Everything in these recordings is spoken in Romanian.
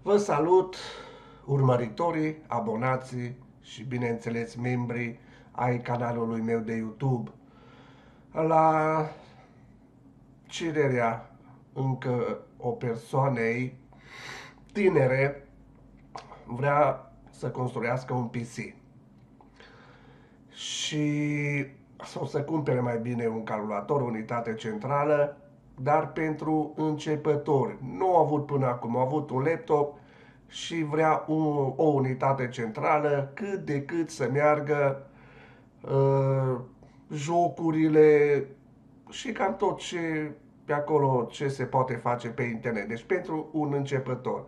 Vă salut, urmăritorii, abonații și, bineînțeles, membrii ai canalului meu de YouTube. La cererea încă o persoanei tinere, vrea să construiască un PC și sau să cumpere mai bine un calculator, o unitate centrală, dar pentru începători. Nu au avut până acum, au avut un laptop și vrea o unitate centrală cât de cât să meargă jocurile și cam tot ce pe acolo ce se poate face pe internet. Deci pentru un începător.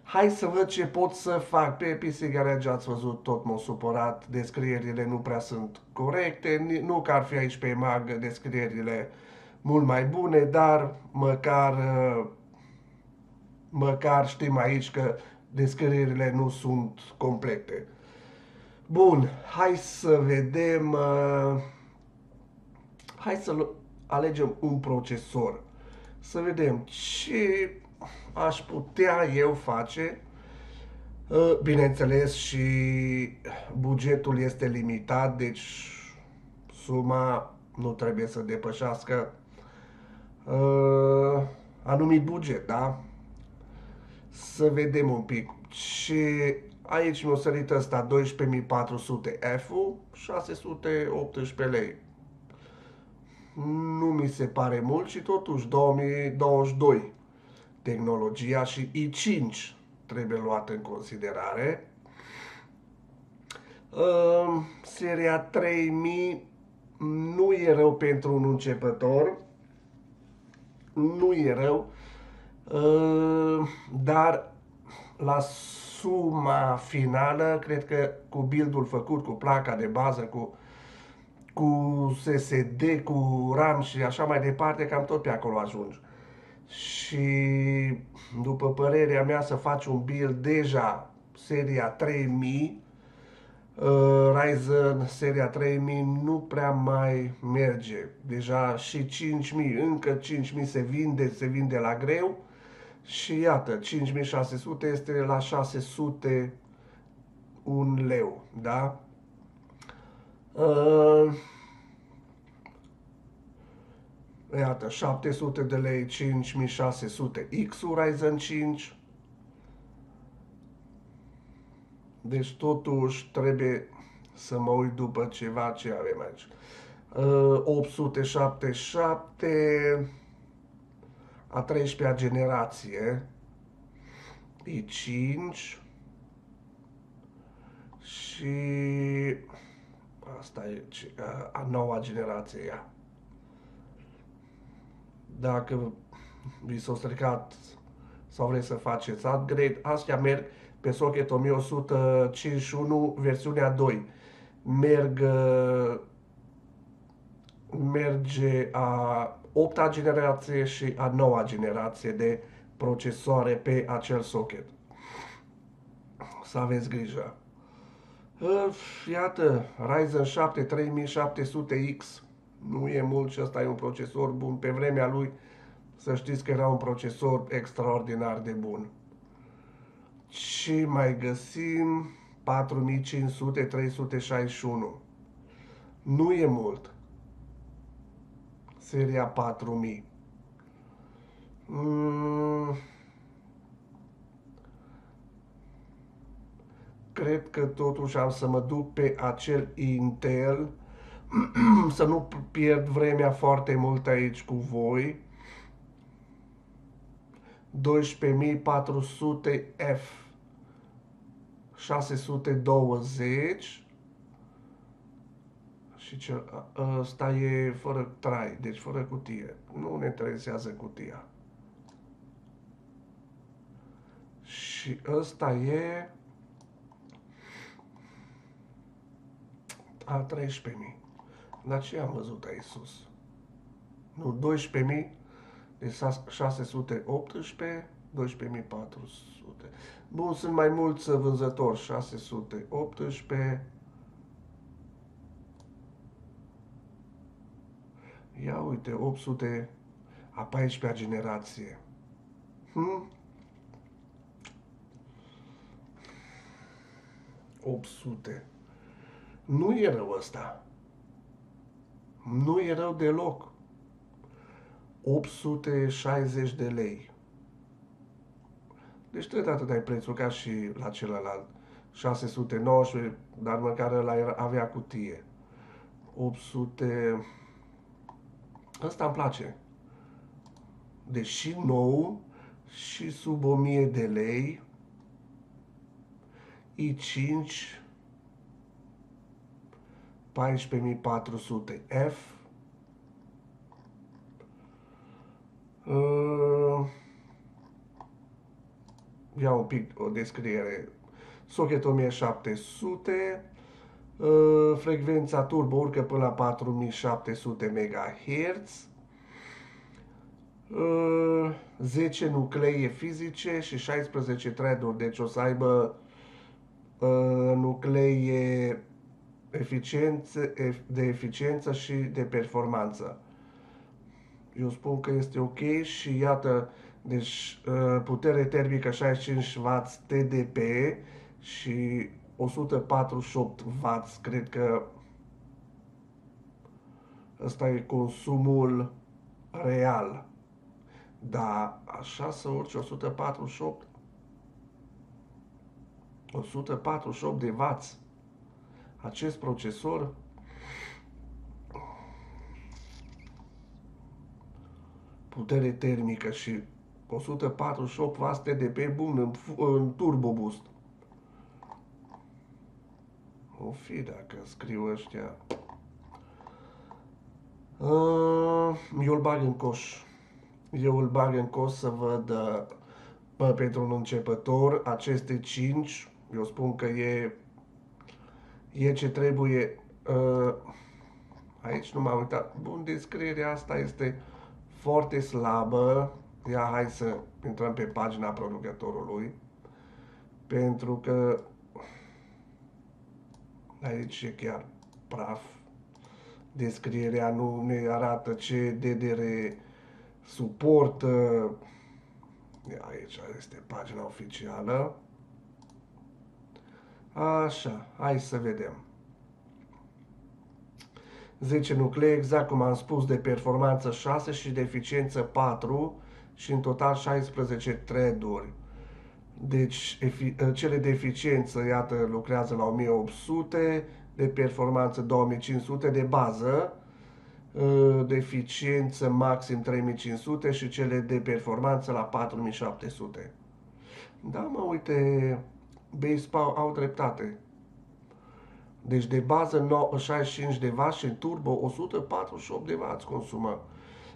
Hai să văd ce pot să fac. Pe PC Garage ați văzut, tot m-au supărat, descrierile nu prea sunt corecte, nu că ar fi aici pe mag descrierile mult mai bune, dar măcar știm aici că descrierile nu sunt complete. Bun, hai să vedem, hai să alegem un procesor. Să vedem ce aș putea eu face. Bineînțeles, și bugetul este limitat, deci suma nu trebuie să depășească anumit buget, da? Să vedem un pic. Și aici mi-a sărit ăsta 12400 F-ul, 618 lei. Nu mi se pare mult și totuși 2022. Tehnologia și i5 trebuie luat în considerare. Seria 3000 nu e rău pentru un începător. Nu e rău. Dar la suma finală, cred că cu build-ul făcut, cu placa de bază, cu SSD, cu RAM și așa mai departe, cam tot pe acolo ajungi. Și după părerea mea să faci un build deja seria 3000, Ryzen seria 3000 nu prea mai merge. Deja și 5000, încă 5000 se vinde la greu. Și iată, 5600 este la 600 un leu, da? Iată, 700 de lei, 5600 X-ul Ryzen 5. Deci totuși trebuie să mă uit după ceva ce avem aici. 877 a 13-a generație i5 și asta e a noua generație ea. Dacă vi s-a stricat sau vreți să faceți upgrade, astea merg pe socket 1151 versiunea 2. Merge a 8-a generație și a 9-a generație de procesoare pe acel socket. Să aveți grijă. Iată, Ryzen 7 3700X. Nu e mult și ăsta e un procesor bun. Pe vremea lui, să știți că era un procesor extraordinar de bun. Și mai găsim 4500 361. Nu e mult. Seria 4000. Cred că totuși am să mă duc pe acel Intel, să nu pierd vremea foarte mult aici cu voi. 12400F 620 și ăsta e fără trai, deci fără cutie. Nu ne interesează cutia. Și ăsta e a 13.000. Dar ce am văzut aici sus? Nu, 12.000, de 618, 12.400. Bun, sunt mai mulți vânzători, 618. Ia uite, 800 a 14-a generație. 800. Nu e rău ăsta. Nu e rău deloc. 860 de lei. Deci tot atât ai prețul ca și la celălalt. 619, dar măcar ăla avea cutie. 800... Ăsta îmi place. Deci și nou și sub 1000 de lei. i5 14400 F. Ia un pic o descriere. Socket 1700. Frecvența turbo urcă până la 4700 MHz. 10 nuclee fizice și 16 thread-uri, deci o să aibă nuclee de eficiență și de performanță. Eu spun că este ok și iată, deci putere termică 65W TDP și 148W, cred că ăsta e consumul real. Dar așa să urci 148 de W acest procesor, putere termică și 148W TDP, bun, în turbo boost. O fi dacă scriu ăștia. Eu îl bag în coș. Eu îl bag în coș să văd pentru un începător aceste 5. Eu spun că e ce trebuie. Aici nu m-am uitat. Bun, descrierea asta este foarte slabă. Ia, hai să intrăm pe pagina producătorului. Pentru că aici e chiar praf. Descrierea nu ne arată ce DDR suportă. Aici este pagina oficială. Așa, hai să vedem. 10 nuclee, exact cum am spus, de performanță 6 și de eficiență 4 și în total 16 thread-uri. Deci cele de eficiență, iată, lucrează la 1800, de performanță 2500 de bază, de eficiență maxim 3500 și cele de performanță la 4700. Da, mă, uite, Base au dreptate. Deci de bază 65 de W și turbo 148 de W consumă.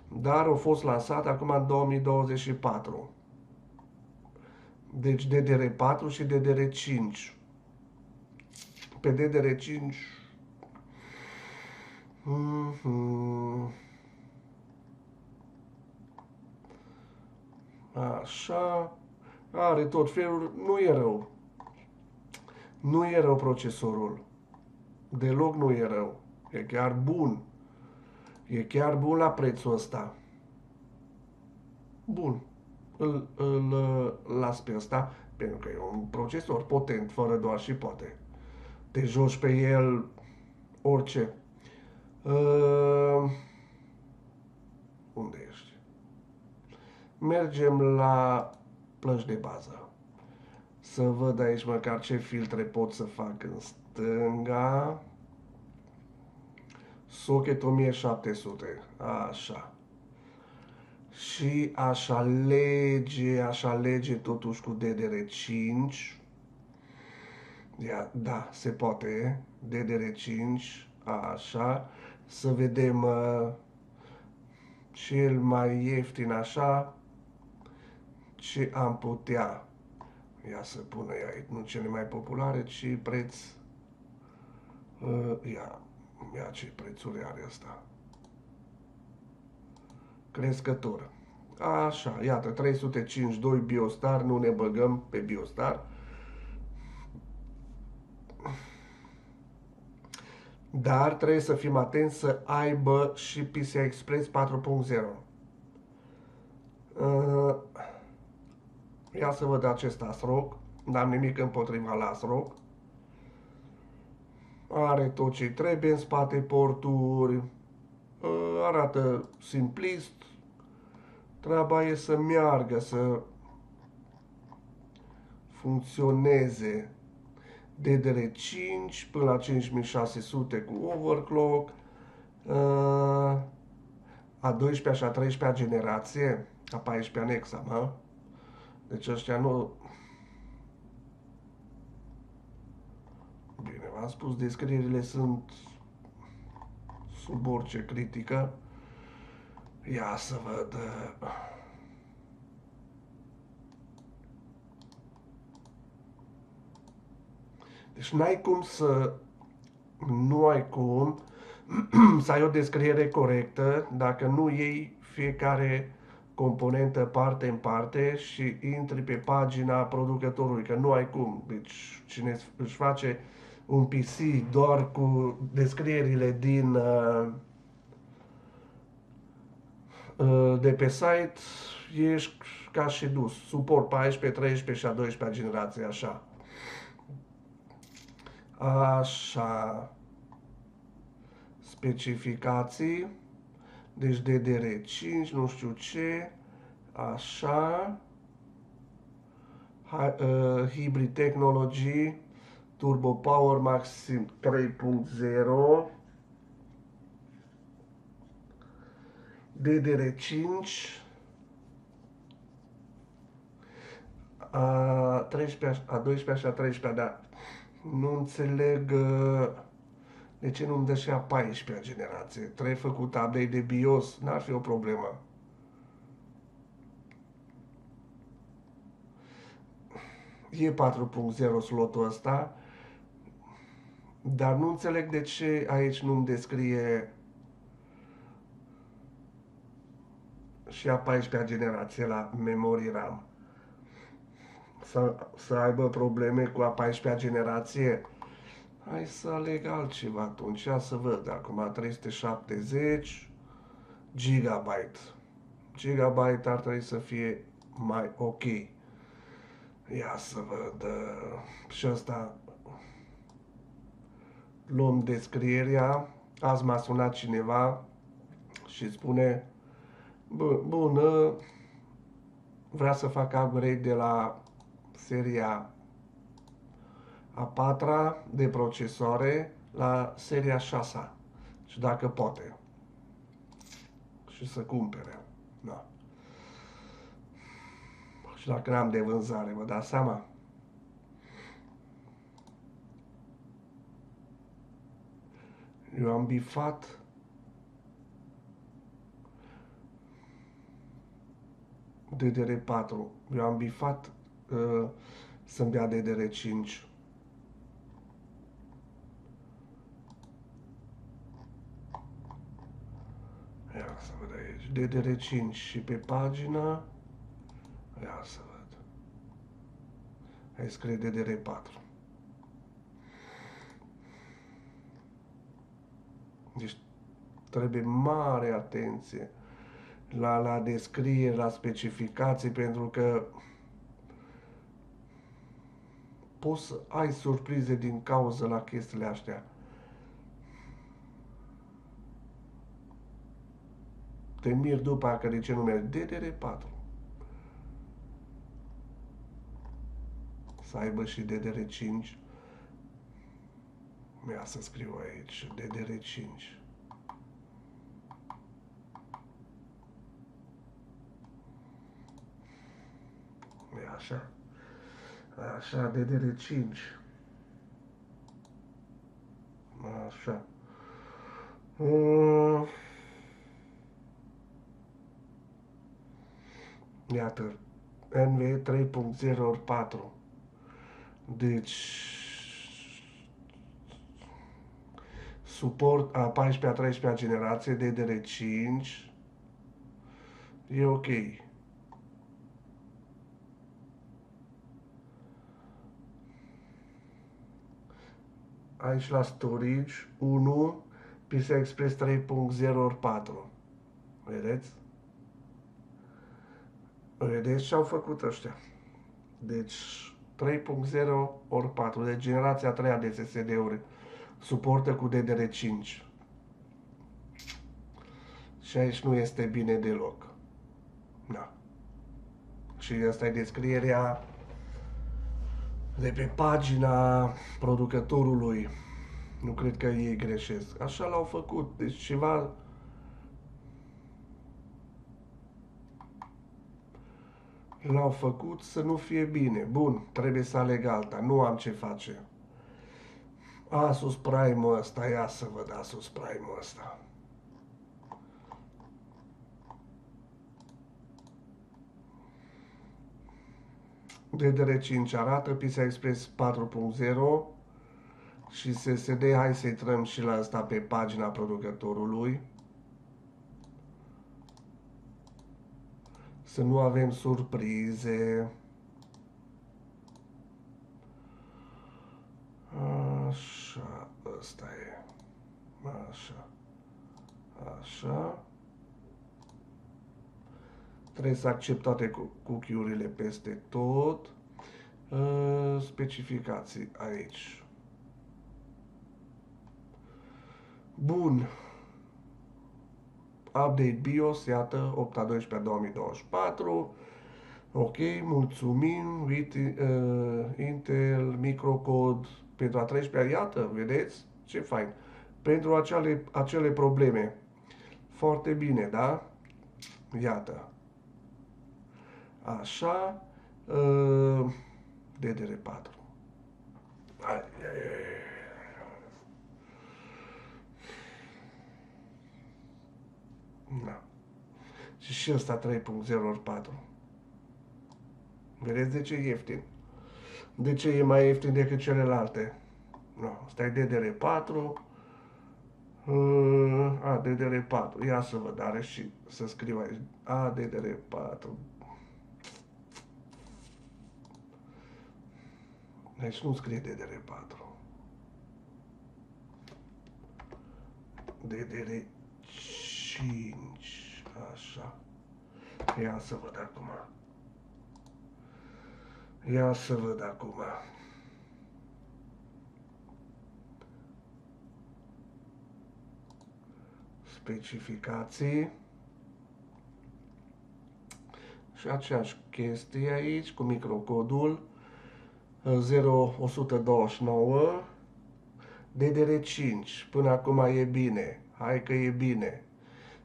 Dar au fost lansat acum în 2024. Deci DDR4 și DDR5. Pe DDR5 așa, are tot felul, nu e rău. Nu e rău procesorul. Deloc nu e rău. E chiar bun. E chiar bun la prețul ăsta. Bun. Îl las pe ăsta, pentru că e un procesor potent, fără doar și poate. Te joci pe el orice. Unde ești? Mergem la plăci de bază. Să văd aici măcar ce filtre pot să fac în stânga. Socket 1700. Așa. Și aș alege totuși cu DDR5. Da, se poate. DDR5. Așa. Să vedem cel mai ieftin așa. Ce am putea. Ia să pună aici, nu cele mai populare, ci preț. Ia ce prețuri are ăsta. Crescător. Așa, iată, 352 Biostar, nu ne băgăm pe Biostar. Dar trebuie să fim atenți să aibă și PCI Express 4.0. Ia să văd acest ASRock. N-am nimic împotriva la ASRock. Are tot ce trebuie în spate porturi. Arată simplist. Treaba e să meargă, să funcționeze. DDR5 până la 5600 cu overclock. A 12-a și a 13-a generație, a 14-a Nexa, mă? Deci ăștia nu... Bine, v-am spus, descrierile sunt sub orice critică. Ia să văd... Deci n-ai cum să... Nu ai cum să ai o descriere corectă dacă nu iei fiecare componentă parte în parte și intri pe pagina producătorului, că nu ai cum. Deci cine își face un PC doar cu descrierile din de pe site, ești ca și dus. Suport 14, 13 și a 12-a generație, așa. Așa. Specificații. Deci DDR5, nu știu ce. Așa. Hybrid Technology. Turbo Power Maxim 3.0. DDR5. A 13, a 12 și a 13, dar nu înțeleg de ce nu-mi dă și a 14-a generație. Trebuie făcut update de BIOS, n-ar fi o problemă. E 4.0 slotul ăsta, dar nu înțeleg de ce aici nu-mi descrie și a 14-a generație la memory RAM. Să aibă probleme cu a 14-a generație. Hai să aleg altceva atunci. Ia să văd acum 370 gigabyte. Gigabyte ar trebui să fie mai ok. Ia să văd. Și ăsta luăm descrierea. Azi m-a sunat cineva și spune bună, vrea să fac upgrade de la seria a 4-a de procesoare la seria 6-a. Și dacă poate. Și să cumpere. Da. Și dacă n-am de vânzare, vă dați seama? Eu am bifat DDR4. Eu am bifat să-mi dea DDR5. Ia să văd aici. DDR5 și pe pagină. Ia să văd. Aici scrie DDR4. Deci trebuie mare atenție la descriere, la specificații, pentru că poți să ai surprize din cauza la chestiile astea. Te miri după aia că de ce nu merge DDR4. Să aibă și DDR5. Ia să scriu aici DDR5. E așa. Așa, DDR5. Așa. Iată. NV 3.0 ori 4. Deci suport a 14-a, 13-a generație DDR5 e ok. Aici la storage 1 PCI Express 3.0 ori 4. Vedeți? Vedeți ce au făcut ăștia. Deci 3.0 ori 4. Deci generația 3 de SSD-uri Suportă cu DDR5. Și aici nu este bine deloc. Da. Și asta e descrierea de pe pagina producătorului. Nu cred că ei greșesc. Așa l-au făcut. Deci ceva... L-au făcut să nu fie bine. Bun, trebuie să aleg alta. Nu am ce face. Asus Prime ăsta. Ia să văd Asus Prime ăsta. DDR5 arată, PCI Express 4.0 și SSD. Hai să intrăm și la asta pe pagina producătorului. Să nu avem surprize. Așa, ăsta e. Așa. Așa. Trebuie să accept toate cookie-urile peste tot. Specificații aici. Bun. Update BIOS, iată, 8/12/2024. Ok, mulțumim. Intel, microcod pentru a 13-a, iată, vedeți? Ce fain. Pentru acele probleme. Foarte bine, da? Iată. Așa. DDR4. Da. Și ăsta 3.0/4. Vedeți de ce e ieftin? De ce e mai ieftin decât celelalte? No, asta e DDR4. DDR4. Ia să văd, are și să scriu aici. DDR4. Deci nu scrie DDR4. DDR5. Așa. Ia să văd acum. Ia să văd acum. Specificații. Și aceeași chestie aici cu microcodul 0129 DDR5. Până acum e bine. Hai că e bine.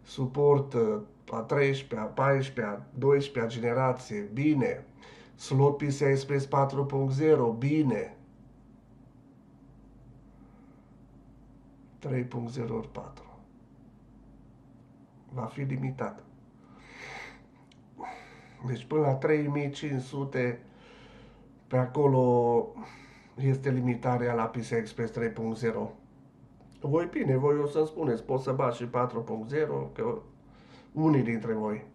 Suportă a 13-a, 14-a, 12-a generație. Bine. Slot PCI Express 4.0. Bine. 3.0/4. Va fi limitat. Deci până la 3500 pe acolo este limitarea la PCI Express 3.0. Voi bine, voi o să-mi spuneți, pot să bat și 4.0, că unii dintre voi.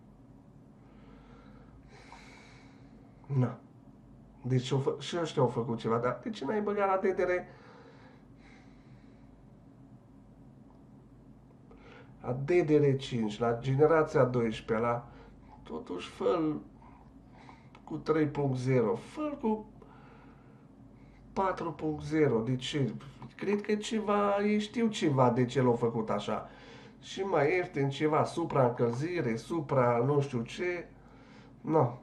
Na. Deci și ăștia au făcut ceva, dar de ce n-ai băgat la DDR? La DDR5, la generația 12, la totuși fă cu 3.0, fă cu 4.0, de ce? Cred că ceva, ei știu ceva de ce l-au făcut așa. Și mai ieftin ceva, supraîncălzire, supra nu știu ce. No.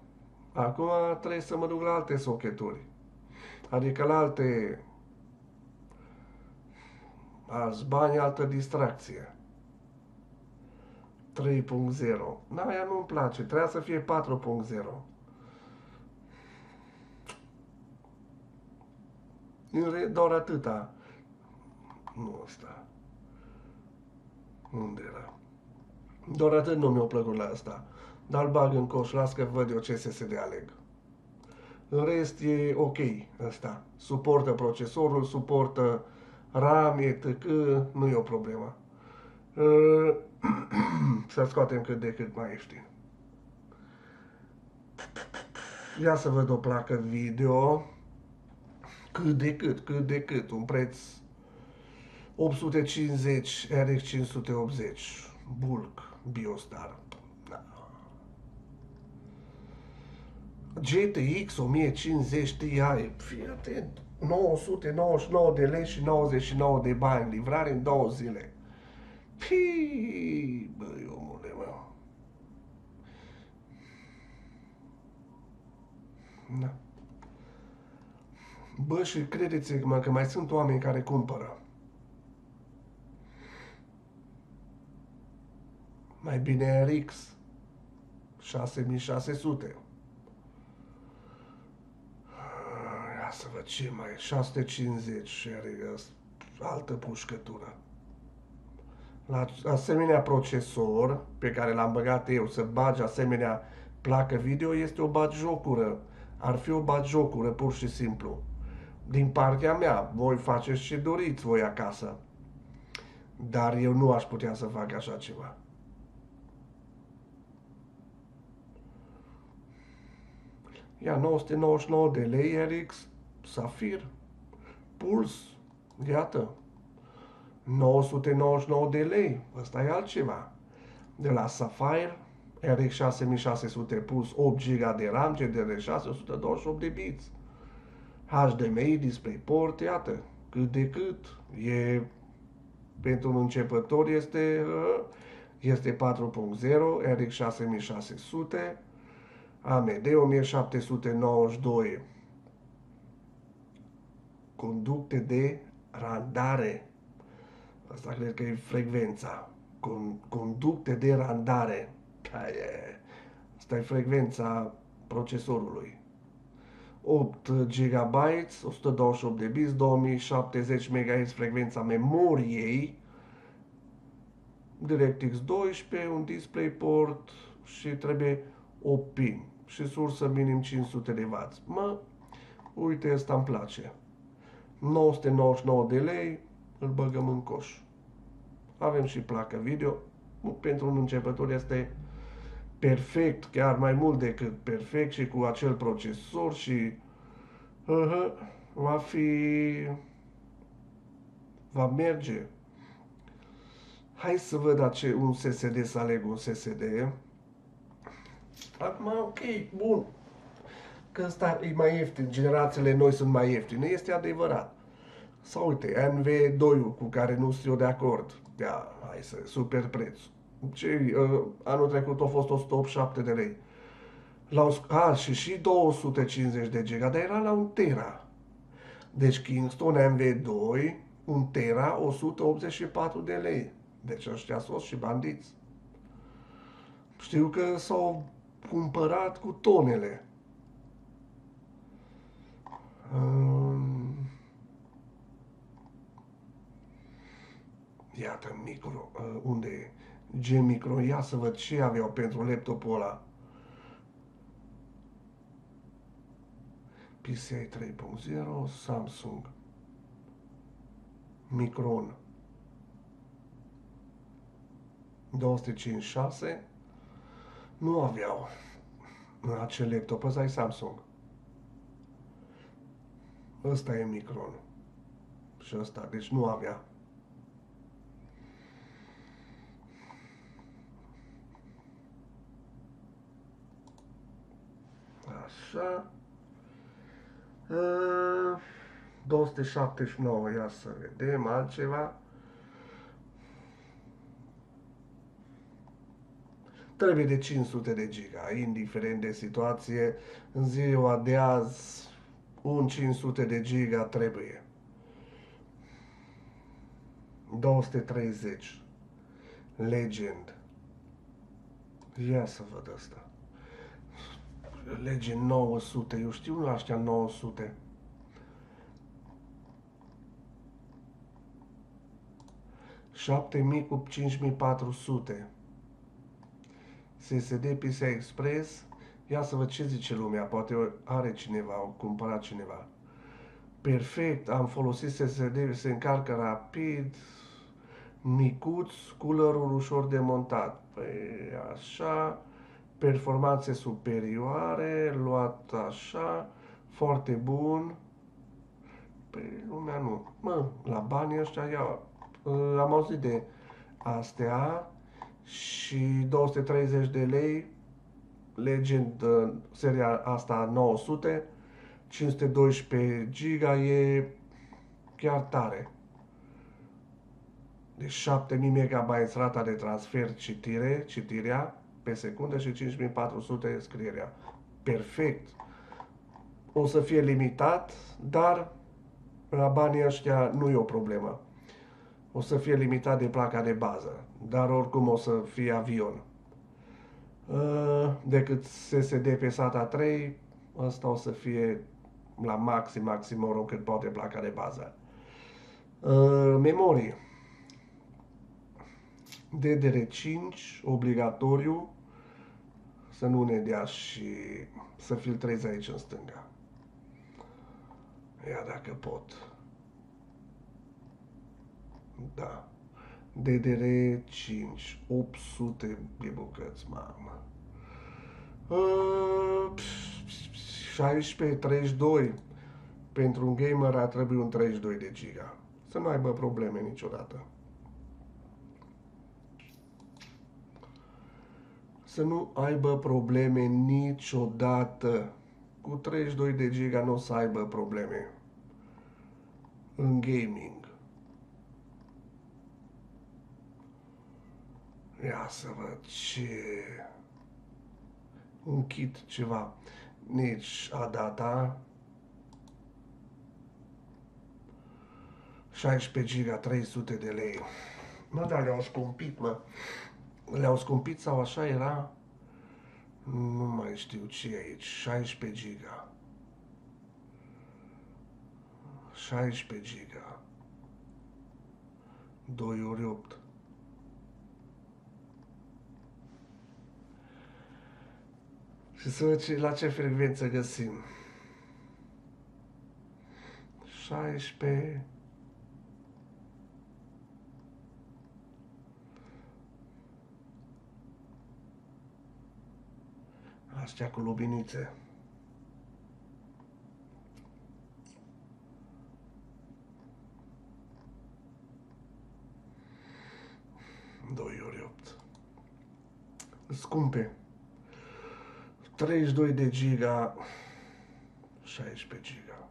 Acum trebuie să mă duc la alte socheturi. Adică la alți bani, altă distracție. 3.0. Da, aia nu-mi place, trebuia să fie 4.0. Doar atâta. Nu ăsta. Unde era? Doar atât nu mi-a plăcut la asta. Dar îl bag în coș, las că văd eu ce SSD aleg. În rest e ok ăsta. Suportă procesorul, suportă RAM, etc. Nu e o problemă. Să scoatem cât de cât mai ieftin. Ia să văd o placă video. Cât de cât. Un preț 850 RX 580 bulk BIOS, dar da. GTX 1050 Ti, fii atent, 999 de lei și 99 de bani, livrare în 2 zile. Pii, băi, omule, mă. Da. Bă, și credeți-mă că mai sunt oameni care cumpără. Mai bine RX 6600. Ia să văd ce mai e. 650 și altă pușcătură. La asemenea procesor pe care l-am băgat eu să bagi asemenea placă video este o batjocură. Ar fi o batjocură pur și simplu. Din partea mea, voi faceți ce doriți voi acasă. Dar eu nu aș putea să fac așa ceva. Ia 999 de lei RX Safir Puls. Iată. 999 de lei. Ăsta e altceva. De la Sapphire RX 6600 Plus 8 GB de RAM, GDR6, 128 de bits. HDMI, DisplayPort, iată, cât de cât. E, pentru un începător este 4.0, RX 6600, AMD 1792. Conducte de randare. Asta cred că e frecvența. Conducte de randare. Asta e frecvența procesorului. 8 GB, 128 de bits, 2070 MHz frecvența memoriei, DirectX 12, un DisplayPort și trebuie 8 pin și sursă minim 500 de W. Mă, uite, ăsta îmi place. 999 de lei, îl băgăm în coș. Avem și placă video. Pentru un începător este perfect, chiar mai mult decât perfect, și cu acel procesor și va merge. Hai să văd un SSD, să aleg un SSD. Acum, ok, bun. Că ăsta e mai ieftin, generațiile noi sunt mai ieftine, este adevărat. Sau uite, NV2-ul cu care nu sunt eu de acord. Ia, hai să, super preț. Anul trecut a fost 187 de lei. Și 250 de giga, dar era la 1 tera. Deci Kingston MV2, 1 tera, 184 de lei. Deci ăștia sunt și bandiți. Știu că s-au cumpărat cu tonele. Iată, micro. Unde e? G-Micro. Ia să văd ce aveau pentru laptopul ăla. PCI 3.0, Samsung. Micron. 256. Nu aveau acel laptop. Ăsta e Samsung. Ăsta e Micron. Și ăsta. Deci nu avea. Așa. 279, ia să vedem altceva. Trebuie de 500 de giga, indiferent de situație. În ziua de azi, un 500 de giga trebuie. 230. Legend. Ia să văd asta. Legend 900, eu știu ăștia 900. $7.000 cu 5.400. SSD PCI Express. Ia să văd ce zice lumea. Poate are cineva, a cumpărat cineva. Perfect, am folosit SSD, se încarcă rapid, micuț, coolerul ușor de montat. Păi așa, performanțe superioare, luat așa, foarte bun. Păi lumea nu. Mă, la banii ăștia am auzit de astea și 230 de lei Legend, seria asta 900, 512 giga e chiar tare. Deci 7000 MB rata de transfer citirea pe secundă și 5400 scrierea. Perfect. O să fie limitat, dar la banii ăștia nu e o problemă. O să fie limitat de placa de bază, dar oricum o să fie avion. Decât SSD pe SATA 3, ăsta o să fie la maxim cât poate placa de bază. Memorie. DDR5, obligatoriu, să nu ne dea și să filtreze aici în stânga. Ia dacă pot. Da. DDR5, 800 de bucăți, mamă. 16, 32. Pentru un gamer ar trebui un 32 de giga. Să nu aibă probleme niciodată. Să nu aibă probleme niciodată. Cu 32 de giga nu o să aibă probleme. În gaming. Ia să văd ce... Un kit, ceva. Nici ADATA. 16 giga, 300 de lei. Mă, dar le-au scumpit, mă. Le-au scumpit sau așa era? Nu mai știu ce e aici. 16 giga. 16 giga. 2 ori 8. Și să văd la ce frecvență găsim. 16. Astea cu lubinițe. 2 ori 8. Scumpe. 32 de giga. 16 giga.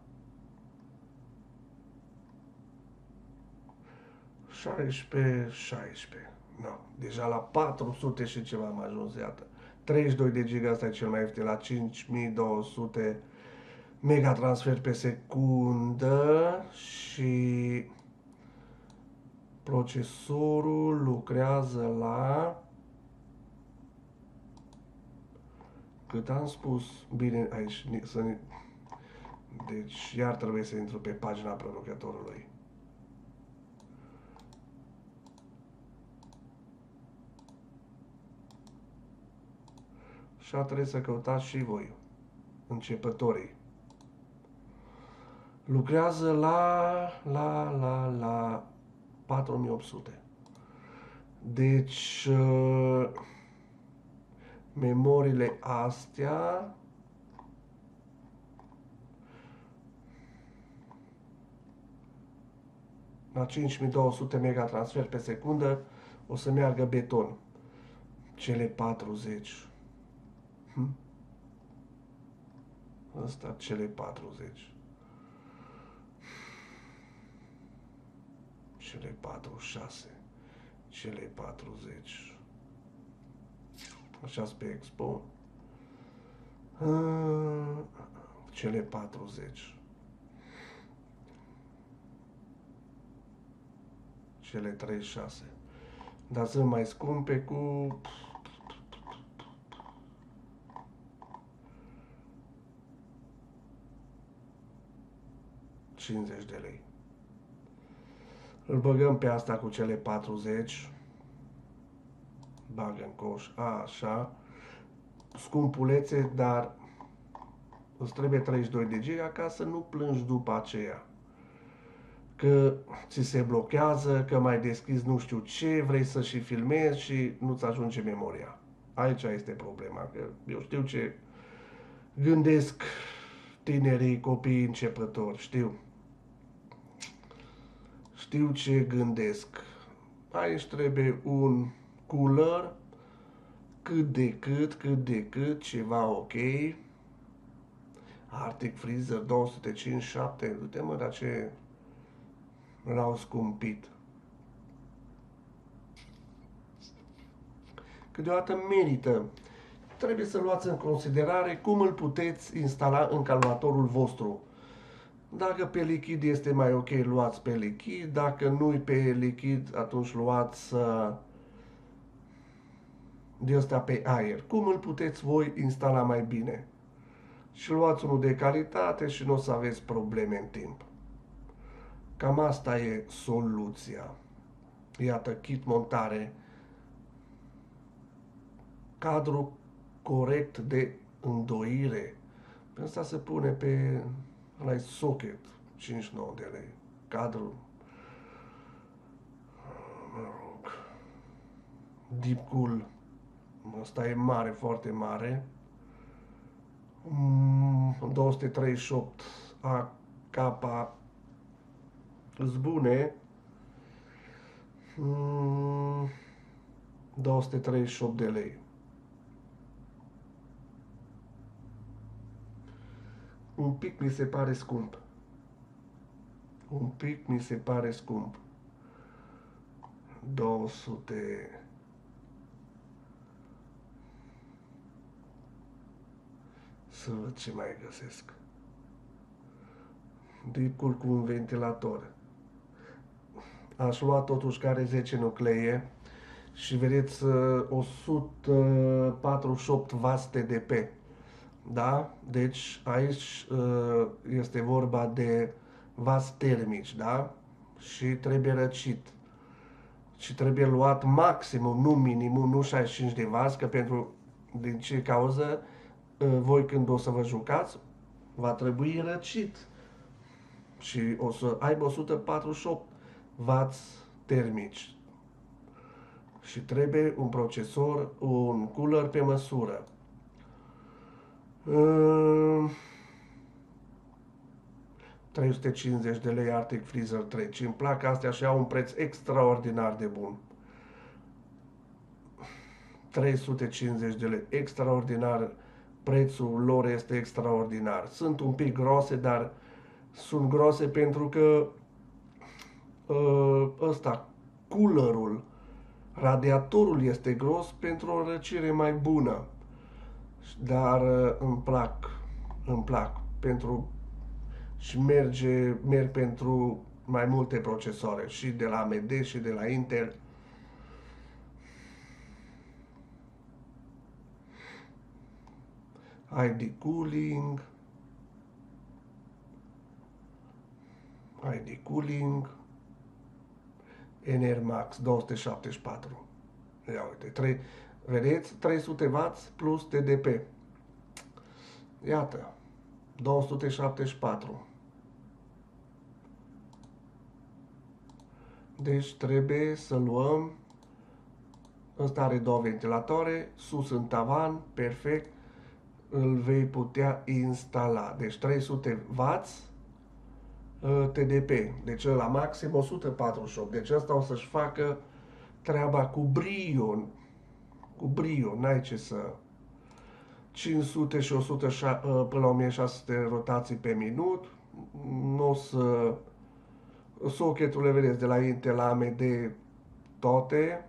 16. No. Deja la 400 și ceva am ajuns, iată. 32 de giga, asta e cel mai ieftin, la 5200 mega transfer pe secundă și procesorul lucrează la... Cât am spus? Bine, aici deci iar trebuie să intru pe pagina producătorului. Și trebuie să căutați și voi, începătorii. Lucrează la 4800. Deci, memoriile astea la 5200 mega transfer pe secundă o să meargă beton. Cele 40. Asta, cele 40. Cele 46. Cele 40. Așa pe Expo. Cele 40. Cele 36. Dar sunt mai scumpe cu... $50 de lei. Îl băgăm pe asta cu cele 40. Bag în coș. Așa. Scumpulețe, dar îți trebuie 32 de giga ca să nu plângi după aceea. Că ți se blochează, că mai deschizi nu știu ce, vrei să și filmezi și nu-ți ajunge memoria. Aici este problema, că eu știu ce gândesc tinerii, copiii începători, știu. Știu ce gândesc. Aici trebuie un cooler cât de cât ceva ok. Arctic Freezer 257, du-te mă, dar ce l-au scumpit. Câteodată merită. Trebuie să luați în considerare cum îl puteți instala în calculatorul vostru. Dacă pe lichid este mai ok, luați pe lichid. Dacă nu-i pe lichid, atunci luați de ăsta pe aer. Cum îl puteți voi instala mai bine? Și luați unul de calitate și nu o să aveți probleme în timp. Cam asta e soluția. Iată, kit montare. Cadru corect de îndoire. Pe asta se pune pe la socket 59 de lei. Cadru, mă rog, deep cool. Asta e mare, foarte mare. 238 AK zbune. 238 de lei. Un pic mi se pare scump. Un pic mi se pare scump. 200. Să văd ce mai găsesc. Deep-cool cu un ventilator. Aș lua totuși care 10 nuclee și vedeți 148W TDP. Da? Deci aici este vorba de vas termici, da? Și trebuie răcit. Și trebuie luat maximum, nu minimum, nu 65 de vas, că din ce cauză voi când o să vă jucați, va trebui răcit. Și o să aibă 148W termici. Și trebuie un procesor, un cooler pe măsură. 350 de lei Arctic Freezer 3. Și îmi plac astea și au un preț extraordinar de bun. 350 de lei. Extraordinar. Prețul lor este extraordinar. Sunt un pic groase, dar sunt groase pentru că ăsta, coolerul, radiatorul este gros pentru o răcire mai bună. Dar îmi plac pentru și merg pentru mai multe procesoare și de la AMD și de la Intel. ID Cooling, Enermax 274. Ia uite, vedeți? 300W plus TDP. Iată, 274. Deci trebuie să luăm. Ăsta are două ventilatoare, sus în tavan, perfect. Îl vei putea instala. Deci 300W TDP. Deci la maxim 148. Deci asta o să-și facă treaba cu brio. Cu brio, n-ai ce să... 500 și 100 până la 1600 rotații pe minut. Nu o să... Socketurile, vedeți, de la Intel, la AMD, toate.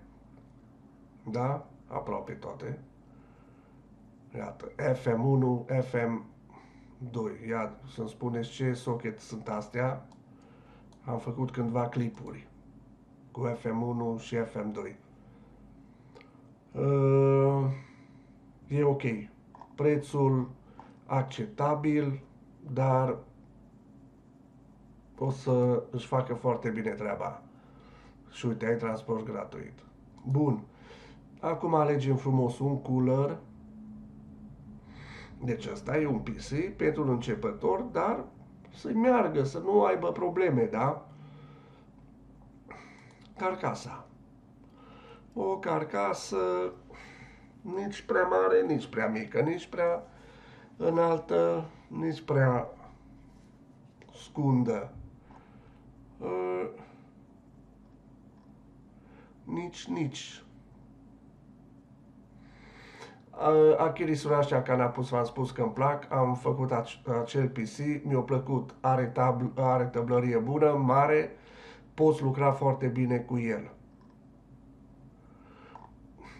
Da? Aproape toate. Iată, FM1, FM2. Ia să-mi spuneți ce socket sunt astea. Am făcut cândva clipuri cu FM1 și FM2. E ok. Prețul acceptabil, dar o să își facă foarte bine treaba. Și uite, ai transport gratuit. Bun. Acum alegem frumos un cooler. Deci ăsta e un PC pentru un începător, dar să meargă, să nu aibă probleme, da? Carcasa. O carcasă nici prea mare, nici prea mică, nici prea înaltă, nici prea scundă. Nici. Achirisul ăștia care ne-a pus, v-am spus că îmi plac, am făcut acel PC, mi-a plăcut, are tăblărie bună, mare, poți lucra foarte bine cu el.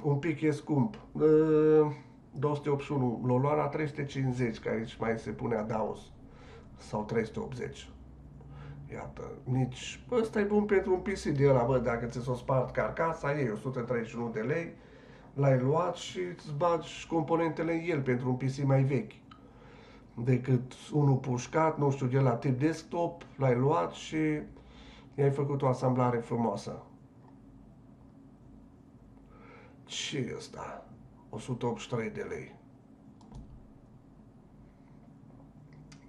Un pic e scump, 281, l-o lua la 350, care aici mai se pune adaos, sau 380. Iată, nici, ăsta e bun pentru un PC de ăla, bă, dacă ți s-o spart carcasa, e 131 de lei, l-ai luat și îți bagi componentele în el pentru un PC mai vechi decât unul pușcat, nu știu, de la tip desktop, l-ai luat și i-ai făcut o asamblare frumoasă. Ce e ăsta? 183 de lei.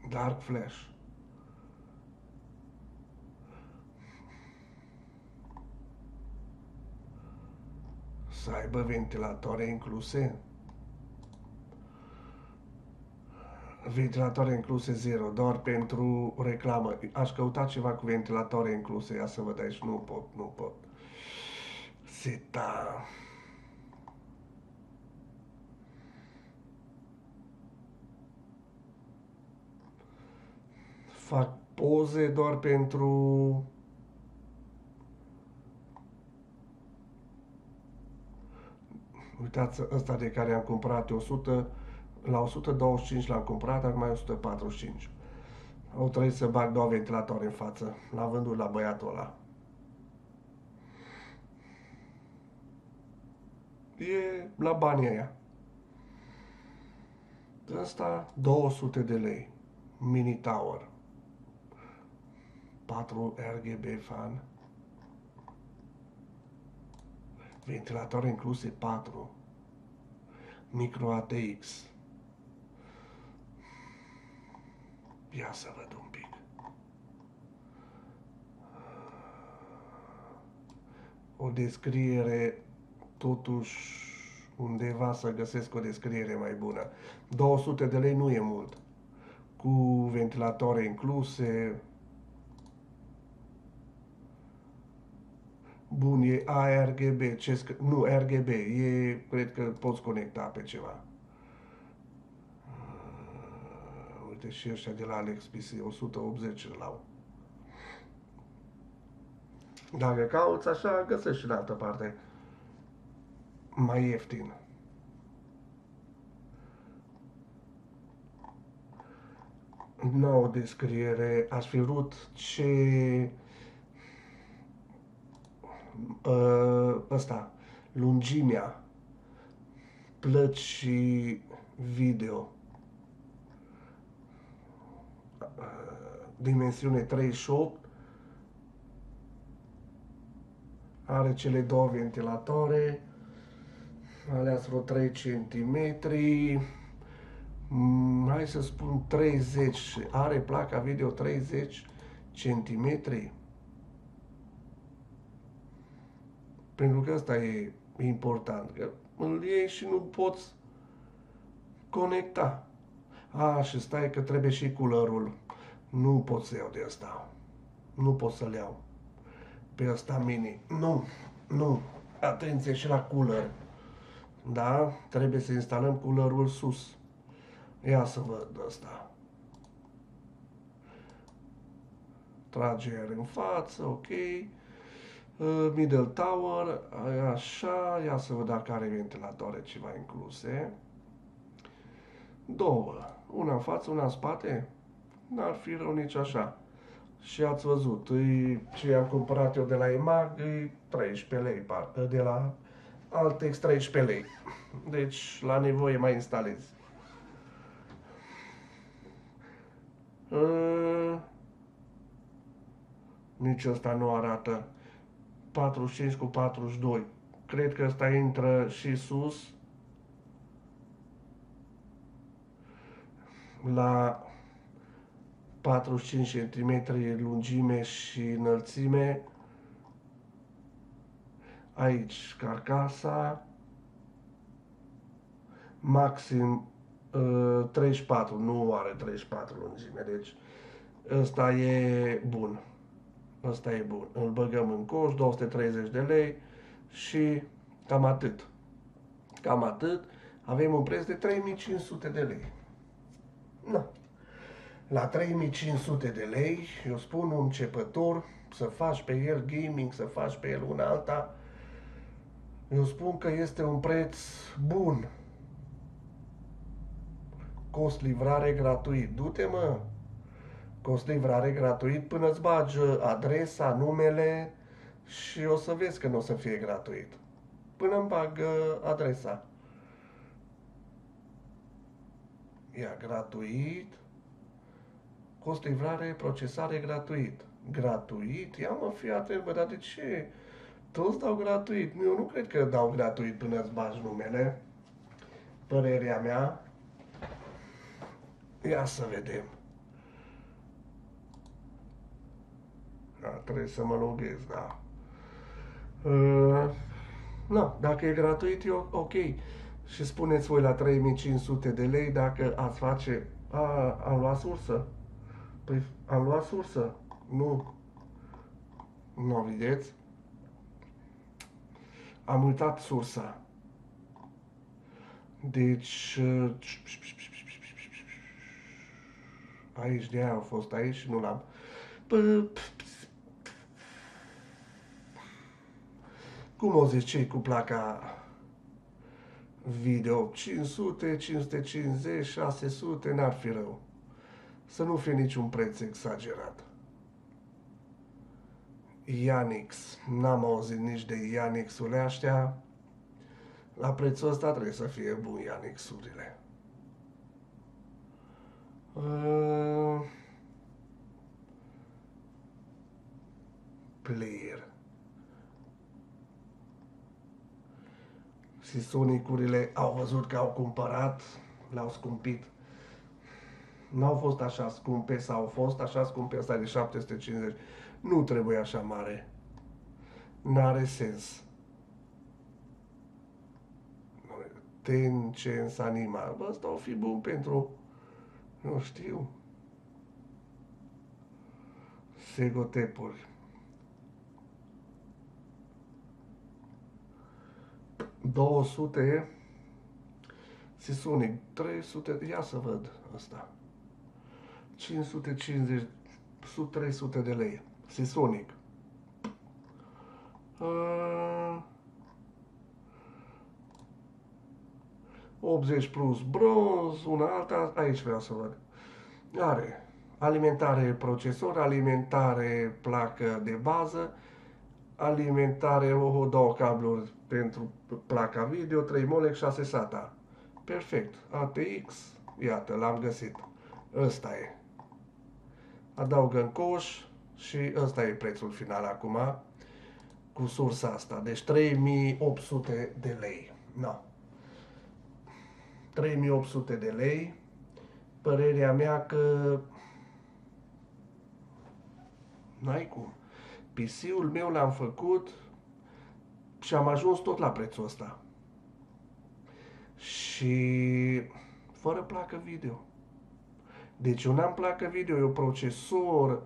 Dark Flash. Să aibă ventilatoare incluse? Ventilatoare incluse 0, doar pentru reclamă. Aș căuta ceva cu ventilatoare incluse, ia să văd aici, nu pot. Seta. Fac poze doar pentru... Uitați, ăsta de care am cumpărat 100, la 125 l-am cumpărat, acum mai 145. Au trebuit să bag 2 ventilatoare în față. L-a vândut la băiatul ăla. E la banii ăia. Ăsta 200 de lei. Mini Tower. 4 RGB fan. Ventilatoare incluse 4. Micro ATX. Ia să văd un pic. O descriere, totuși, undeva să găsesc o descriere mai bună. 200 de lei nu e mult. Cu ventilatoare incluse. Bun, e ARGB. Nu, RGB. Cred că poți conecta pe ceva. Uite și ăștia de la AliExpress, 180 l-au. Dacă cauți așa, găsești și în altă parte. Mai ieftin. Nouă descriere. Aș fi vrut ce... ăsta. Lungimea plăcii video. Dimensiune 38. Are cele 2 ventilatoare. Alea vreo 3 cm. Hai să spun 30. Are placa video 30 cm. Pentru că asta e important. Că îl iei și nu poți conecta. Și stai că trebuie și culerul. Nu pot să iau de asta. Nu pot să-l iau. Pe ăsta mini. Nu. Atenție și la cooler. Da? Trebuie să instalăm coolerul sus. Ia să văd ăsta. Trage aer în față, ok. Middle tower, așa. Ia să văd dacă are ventilatoare ceva incluse. 2. Una în față, una în spate. N-ar fi rău nici așa. Și ați văzut, ce am cumpărat eu de la EMAG, e 13 lei, de la Altex 13 lei. Deci, la nevoie mai instalez. Nici ăsta nu arată. 45 cu 42. Cred că ăsta intră și sus. La 45 cm lungime și înălțime. Aici carcasa. Maxim 34, nu are 34 lungime, deci ăsta e bun. Ăsta e bun. Îl băgăm în coș, 230 de lei și cam atât. Cam atât. avem un preț de 3500 de lei. Na. La 3500 de lei, eu spun un începător, să faci pe el gaming, să faci pe el una alta, eu spun că este un preț bun. Cost livrare gratuit. Du-te, mă! Cost livrare gratuit până îți bagi adresa, numele și o să vezi că nu o să fie gratuit. Până îmi bag adresa. Ia, gratuit. Cost livrare, procesare gratuit. Gratuit? Ia mă, fii atent, bă, dar de ce? Toți dau gratuit. Eu nu cred că dau gratuit până îți bagi numele. Părerea mea. Ia să vedem. Da, trebuie să mă loghez, da. Nu, dacă e gratuit, e ok. Și spuneți voi la 3500 de lei dacă ați face... am luat sursă. Păi, am luat sursă. Nu. Nu, vedeți? Am uitat sursa. Deci... aici, de aia a fost aici și nu l-am... Cum o zici cei cu placa video? 500, 550, 600, n-ar fi rău. Să nu fie niciun preț exagerat. Yanix. N-am auzit nici de Yanix-urile astea. La prețul ăsta trebuie să fie bun Yanix-urile. Player. Și Sonic-urile au văzut că au cumpărat, le-au scumpit. N-au fost așa scumpe sau au fost așa scumpe, asta de 750. Nu trebuie așa mare. N-are sens. Tencent Anima. Bă, ăsta o fi bun pentru... nu știu. Segotepuri. 200. Sonic 300. Ia să văd ăsta. 550 sub 300 de lei. Sonic. 80 plus bronz, una alta, aici vreau să văd. Are alimentare procesor, alimentare placă de bază, alimentare, două cabluri pentru placa video, 3 Molex, 6 SATA. Perfect. ATX, iată, l-am găsit. Ăsta e. Adaugă în coș și ăsta e prețul final acum cu sursa asta. Deci 3800 de lei. No. 3800 de lei. Părerea mea că n-ai cum. PC-ul meu l-am făcut și am ajuns tot la prețul ăsta. Și fără placă video. Deci eu n-am placă video, eu procesor,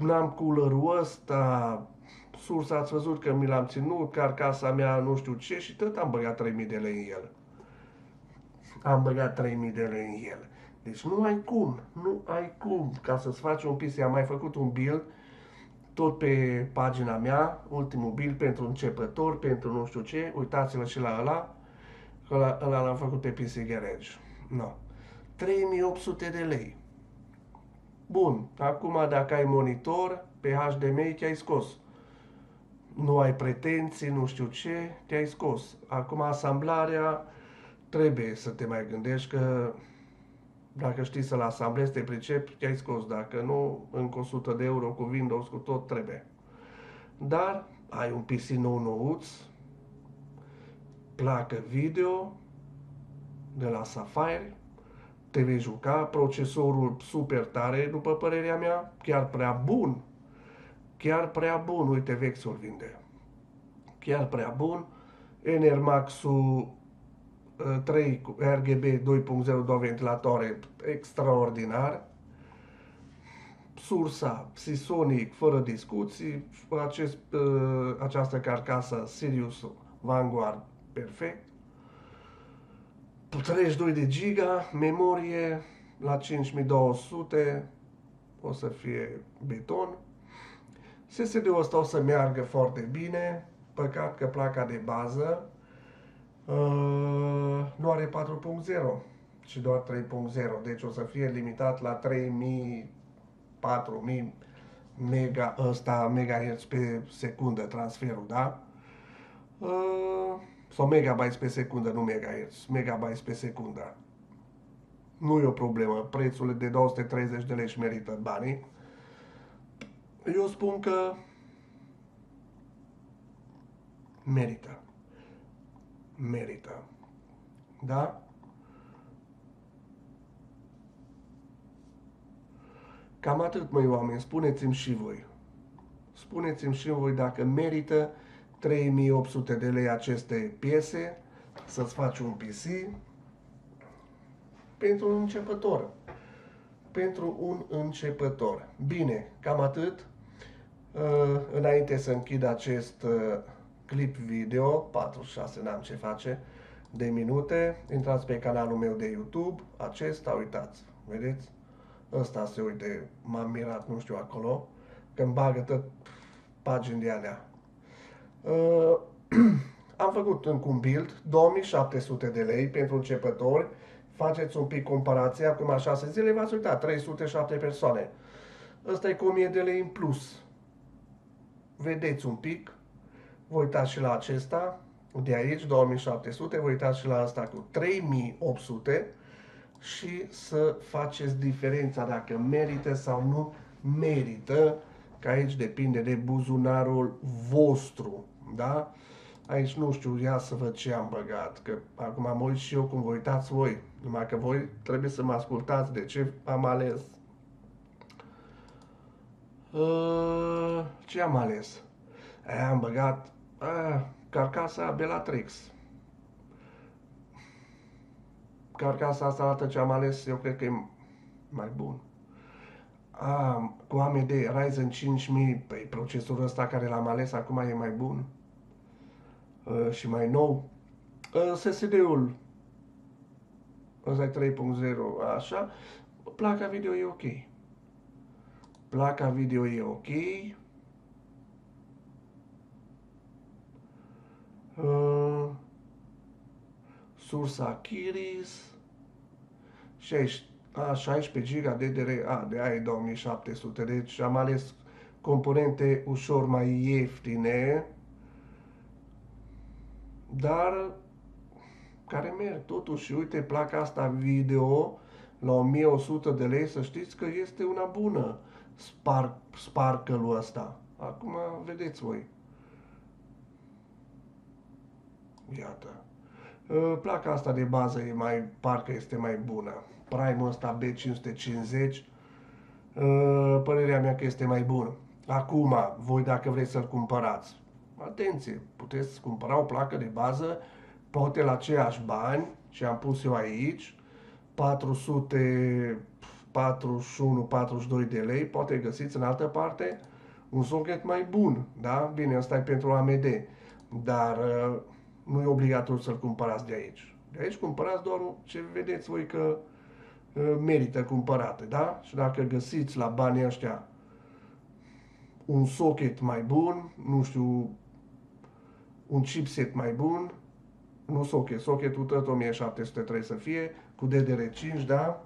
n-am cooler-ul ăsta, sursa ați văzut că mi l-am ținut, carcasa mea nu știu ce și tot am băgat 3000 de lei în el. Am băgat 3000 de lei în el. Deci nu ai cum, nu ai cum ca să-ți faci un PC. Am mai făcut un build tot pe pagina mea, ultimul build pentru începători, pentru nu știu ce, uitați-vă și la ăla l-am făcut pe PC Garage. No. 3800 de lei. Bun, acum dacă ai monitor pe HDMI te-ai scos. Nu ai pretenții, nu știu ce, te-ai scos. Acum asamblarea trebuie să te mai gândești că dacă știi să-l asamblezi, te pricepi, te-ai scos. Dacă nu, încă 100 de euro cu Windows, cu tot trebuie. Dar ai un PC nou-nouț, placă video de la Sapphire, te vei juca, procesorul super tare, după părerea mea, chiar prea bun. Chiar prea bun, uite, Vexul vinde. Chiar prea bun. Enermax-ul 3 RGB 2.0, 2 ventilatoare, extraordinar. Sursa Seasonic, fără discuții. Această carcasă Sirius Vanguard, perfect. 32 de giga, memorie la 5200, o să fie beton. SSD-ul ăsta o să meargă foarte bine, păcat că placa de bază nu are 4.0, ci doar 3.0, deci o să fie limitat la 3000, 4000 megahertz pe secundă transferul, da? Sau megabytes pe secundă, nu megahertz, megabytes pe secundă. Nu e o problemă, prețul de 230 de lei și merită banii. Eu spun că merită. Merită. Da? Cam atât, măi oameni, spuneți-mi și voi. Spuneți-mi și voi dacă merită 3800 de lei aceste piese să-ți faci un PC pentru un începător. Pentru un începător. Bine, cam atât. Înainte să închid acest clip video, 46 n-am ce face, de minute, intrați pe canalul meu de YouTube, acesta, uitați, vedeți? Ăsta se uite, m-am mirat, nu știu acolo, că îmi bagă tot pagini de alea. Am făcut încă un build, 2700 de lei pentru începători, faceți un pic comparație, acum 6 zile v-ați uitat, 307 persoane. Ăsta e cu 1000 de lei în plus. Vedeți un pic, vă uitați și la acesta, de aici, 2700, vă uitați și la asta cu 3800 și să faceți diferența dacă merită sau nu merită, că aici depinde de buzunarul vostru, da? Aici nu știu, ia să văd ce am băgat, că acum mă uit și eu cum vă uitați voi, numai că voi trebuie să mă ascultați de ce am ales. Ce am ales? Am băgat carcasa Bellatrix. Carcasa asta arată ce am ales, eu cred că e mai bun. Cu AMD Ryzen 5000, păi procesorul ăsta care l-am ales acum e mai bun și mai nou. SSD-ul ăsta e 3.0, așa. Placa video e ok. Placa video e ok. Sursa Kiris. 16 GB DDR, de aia e 2700, deci am ales componente ușor mai ieftine, dar care merg totuși. Uite, placa asta video la 1100 de lei, să știți că este una bună, sparkle-ul ăsta. Acum vedeți voi. Iată. Placa asta de bază e parcă este mai bună. Prime-ul ăsta B550, părerea mea că este mai bun. Acum, voi dacă vreți să-l cumpărați, atenție, puteți cumpăra o placă de bază, poate la aceiași bani, ce am pus eu aici, 441-42 de lei, poate găsiți în altă parte un socket mai bun, da? Bine, ăsta e pentru AMD, dar nu e obligatoriu să-l cumpărați de aici. De aici cumpărați doar ce vedeți voi că merită cumpărate, da? Și dacă găsiți la banii ăștia un socket mai bun, nu știu, un chipset mai bun, nu socketul tot 1700 trebuie să fie, cu DDR5, da?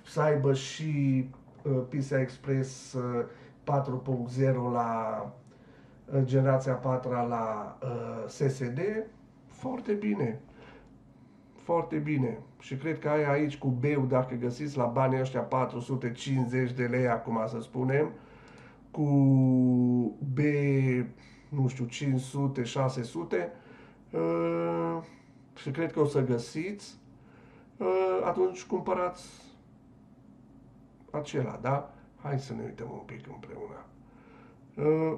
Să aibă și PCI Express 4.0 la generația 4 la SSD, foarte bine. Foarte bine. Și cred că ai aici cu B-ul, dacă găsiți la banii ăștia 450 de lei, acum să spunem, cu B, nu știu, 500, 600, și cred că o să găsiți, atunci cumpărați acela, da? Hai să ne uităm un pic împreună.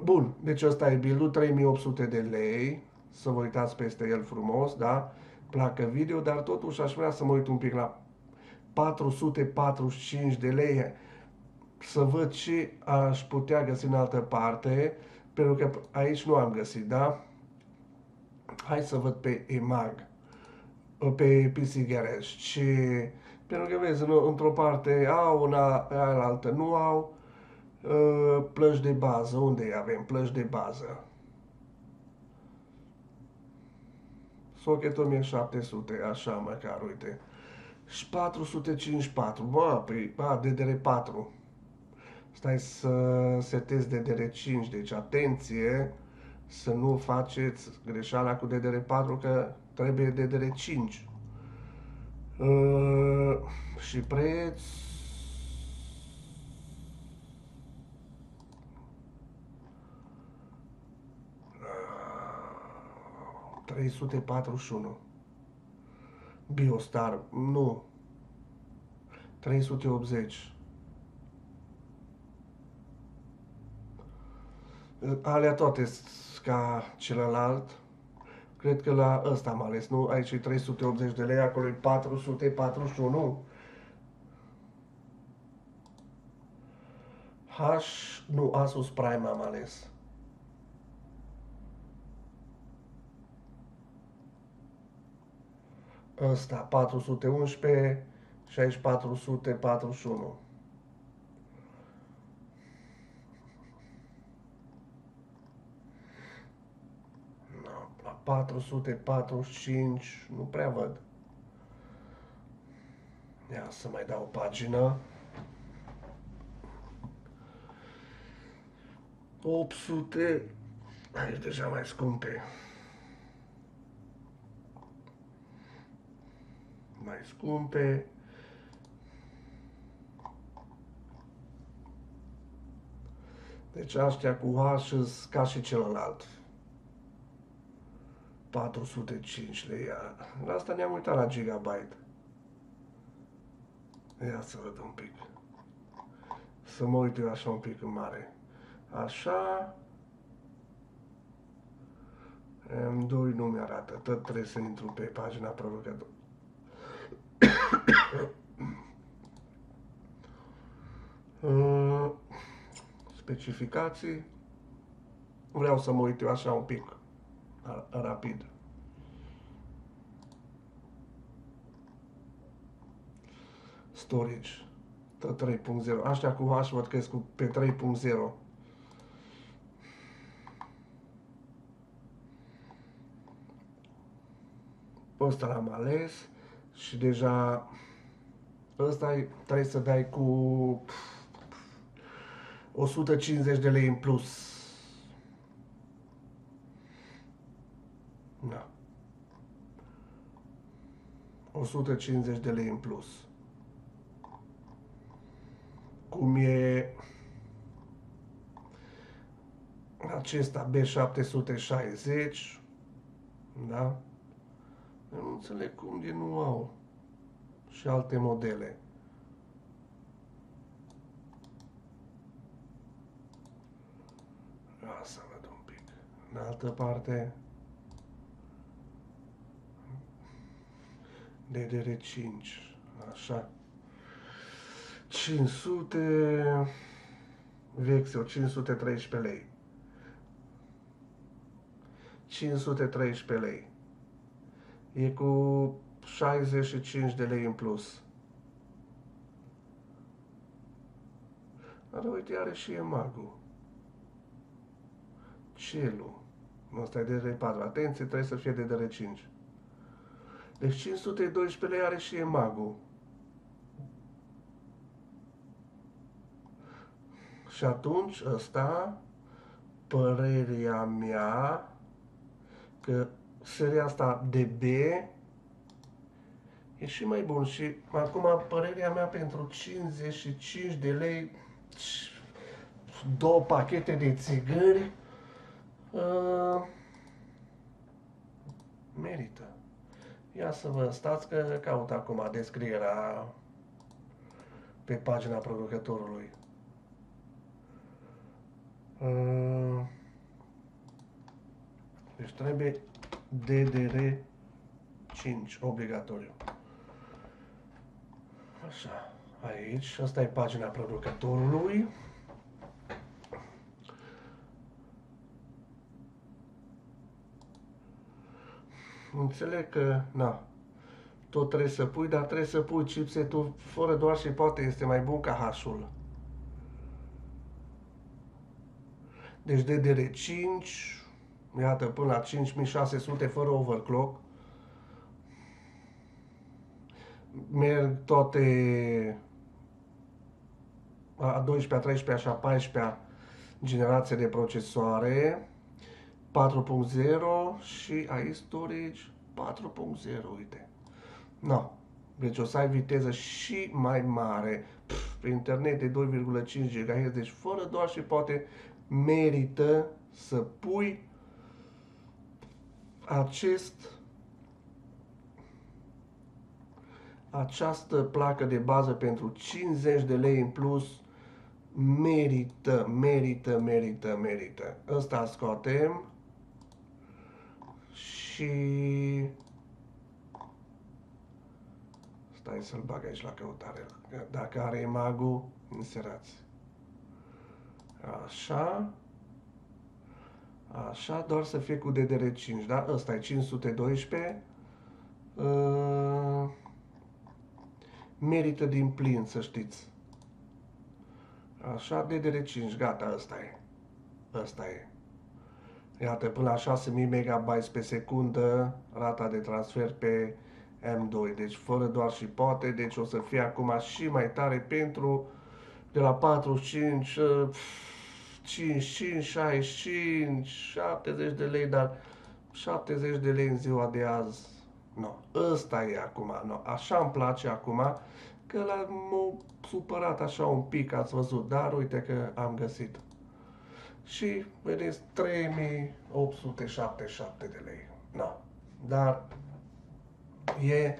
Bun, deci ăsta e build-ul, 3800 de lei, să vă uitați peste el frumos, da? Placă video, dar totuși aș vrea să mă uit un pic la 445 de lei, să văd ce aș putea găsi în altă parte, pentru că aici nu am găsit, da? Hai să văd pe EMAG. pe PC Garage. Și pentru că vezi, într-o parte au, în altă nu au plăci de bază. Unde avem plăci de bază? Socket 1700, așa măcar, uite. Și 454, bă, păi, DDR4. Stai să setezi DDR5, deci atenție să nu faceți greșeala cu DDR4 că trebuie DDR5. Și preț 341. Biostar, nu. 380. Alea toate ca celălalt. Cred că la ăsta am ales, nu? Aici e 380 de lei, acolo e 441. H, nu, Asus Prime am ales. Ăsta, 411 și aici 441. La 445 nu prea văd. Ia să mai dau o pagină. 800. Aici deja mai scumpe. Mai scumpe. Deci astea cu H ca și celălalt. 405 lei. La asta ne-am uitat la Gigabyte. Ia să văd un pic. Să mă uit eu așa un pic în mare. Așa. M2 nu mi-arată. Tot trebuie să intru pe pagina producător. Specificații. Vreau să mă uit eu așa un pic rapid. Storage. Tot 3.0. Aștia cu H văd că e pe 3.0. Ăsta l-am ales și deja ăsta trebuie să dai cu 150 de lei în plus. Da. 150 de lei în plus. Cum e acesta B760, da? Eu nu înțeleg cum de nu au și alte modele. Să văd un pic. În altă parte, DDR5, așa. 500, Vexio, 513 lei. 513 lei. E cu 65 de lei în plus. Dar uite, are și EMAG-ul. Celu. Asta e DDR4. Atenție, trebuie să fie DDR5. Deci 512 lei are și EMAG-ul. Și atunci ăsta, părerea mea, că seria asta de B e și mai bun. Și acum părerea mea pentru 55 de lei, două pachete de țigări, merită. Ia să vă stați că caut acum descrierea pe pagina producătorului. Deci trebuie DDR5 obligatoriu. Așa, aici, asta e pagina producătorului. Înțeleg că, na, Tot trebuie să pui, dar trebuie să pui chipsetul fără doar și poate este mai bun ca H-ul. Deci DDR5, iată, până la 5600 fără overclock. Merg toate a 12-a, 13-a și a 14-a generație de procesoare. 4.0 și aici storage 4.0, uite. No. Deci o să ai viteză și mai mare. Pe internet de 2,5 GHz, deci fără doar și poate merită să pui această placă de bază pentru 50 de lei în plus. Merită. Ăsta scoatem și stai să-l bag aici la căutare. Dacă are imagul, inserați. Așa, doar să fie cu DDR5, da? Ăsta e 512. Merită din plin, să știți. Așa, DDR5, gata, ăsta e. Iată, până la 6000 MB pe secundă, rata de transfer pe M2, deci fără doar și poate, deci o să fie acum și mai tare pentru de la 45, 55, 65, 70 de lei, dar 70 de lei în ziua de azi, nu, ăsta e acum, nu, așa îmi place acum, că m-a supărat așa un pic, ați văzut, dar uite că am găsit. Și, vedeți, 3877 de lei. No. Dar e...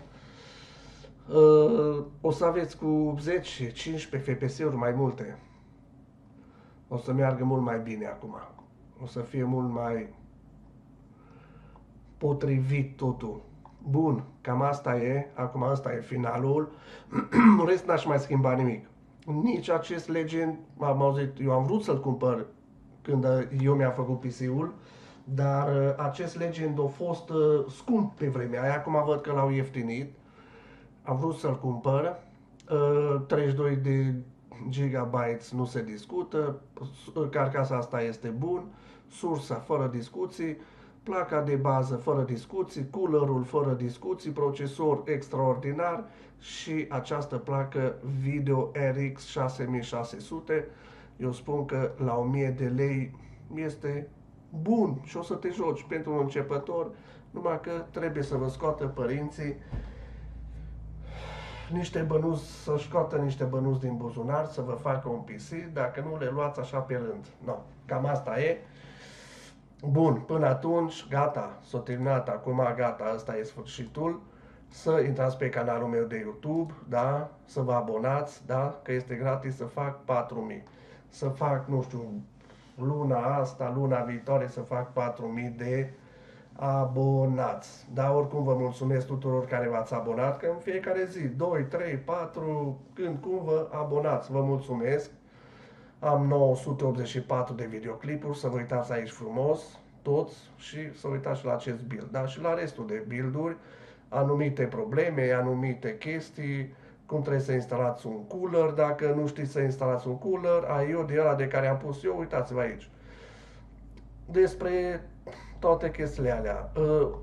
o să aveți cu 10-15 FPS-uri mai multe. O să meargă mult mai bine acum. O să fie mult mai potrivit totul. Bun, cam asta e. Acum asta e finalul. În rest n-aș mai schimba nimic. Nici acest Legend, am auzit, eu am vrut să-l cumpăr când eu mi-am făcut PC-ul, dar acest Legend a fost scump pe vremea aia, acum văd că l-au ieftinit. Am vrut să-l cumpăr, 32 de GB nu se discută, carcasa asta este bun, sursa fără discuții, placa de bază fără discuții, coolerul fără discuții, procesor extraordinar și această placă video RX 6600. Eu spun că la 1000 de lei este bun și o să te joci pentru un începător, numai că trebuie să vă scoată părinții niște bănuți, să scoată niște bănuți din buzunar, să vă facă un PC, dacă nu le luați așa pe rând. No, cam asta e. Bun, până atunci, gata, s-a terminat acum, gata, asta e sfârșitul. Să intrați pe canalul meu de YouTube, da, să vă abonați, da, că este gratis, să fac 4000. Să fac, nu știu, luna asta, luna viitoare să fac 4000 de abonați. Dar oricum vă mulțumesc tuturor care v-ați abonat, că în fiecare zi, 2, 3, 4, când cum vă abonați, vă mulțumesc. Am 984 de videoclipuri, să vă uitați aici frumos, toți, și să uitați și la acest build, dar și la restul de build-uri, anumite probleme, anumite chestii, cum trebuie să instalați un cooler, dacă nu știți să instalați un cooler, IO de ăla de care am pus eu, uitați-vă aici. Despre toate chestiile alea.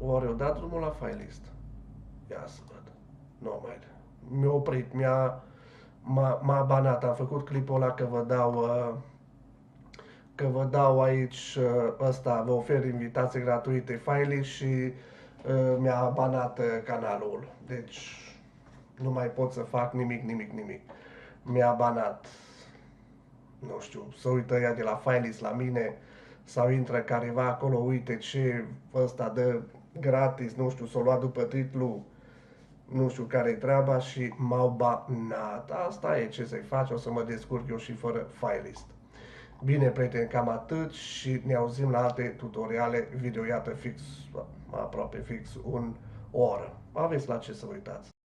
Oare o dat drumul la file list? Ia să văd. Nu mai. Mi-a oprit, m-a banat. Am făcut clipul ăla că vă dau aici ăsta, vă ofer invitații gratuite file și mi-a banat canalul. Deci nu mai pot să fac nimic. Mi-a banat. Nu știu, să uită ea de la file list la mine sau intră careva acolo, uite ce ăsta dă gratis, nu știu, s-o lua după titlu, nu știu care-i treaba și m-au banat. Asta e, ce să-i faci, o să mă descurc eu și fără file list. Bine, prieteni, cam atât și ne auzim la alte tutoriale video, iată fix, aproape fix o oră. Aveți la ce să vă uitați.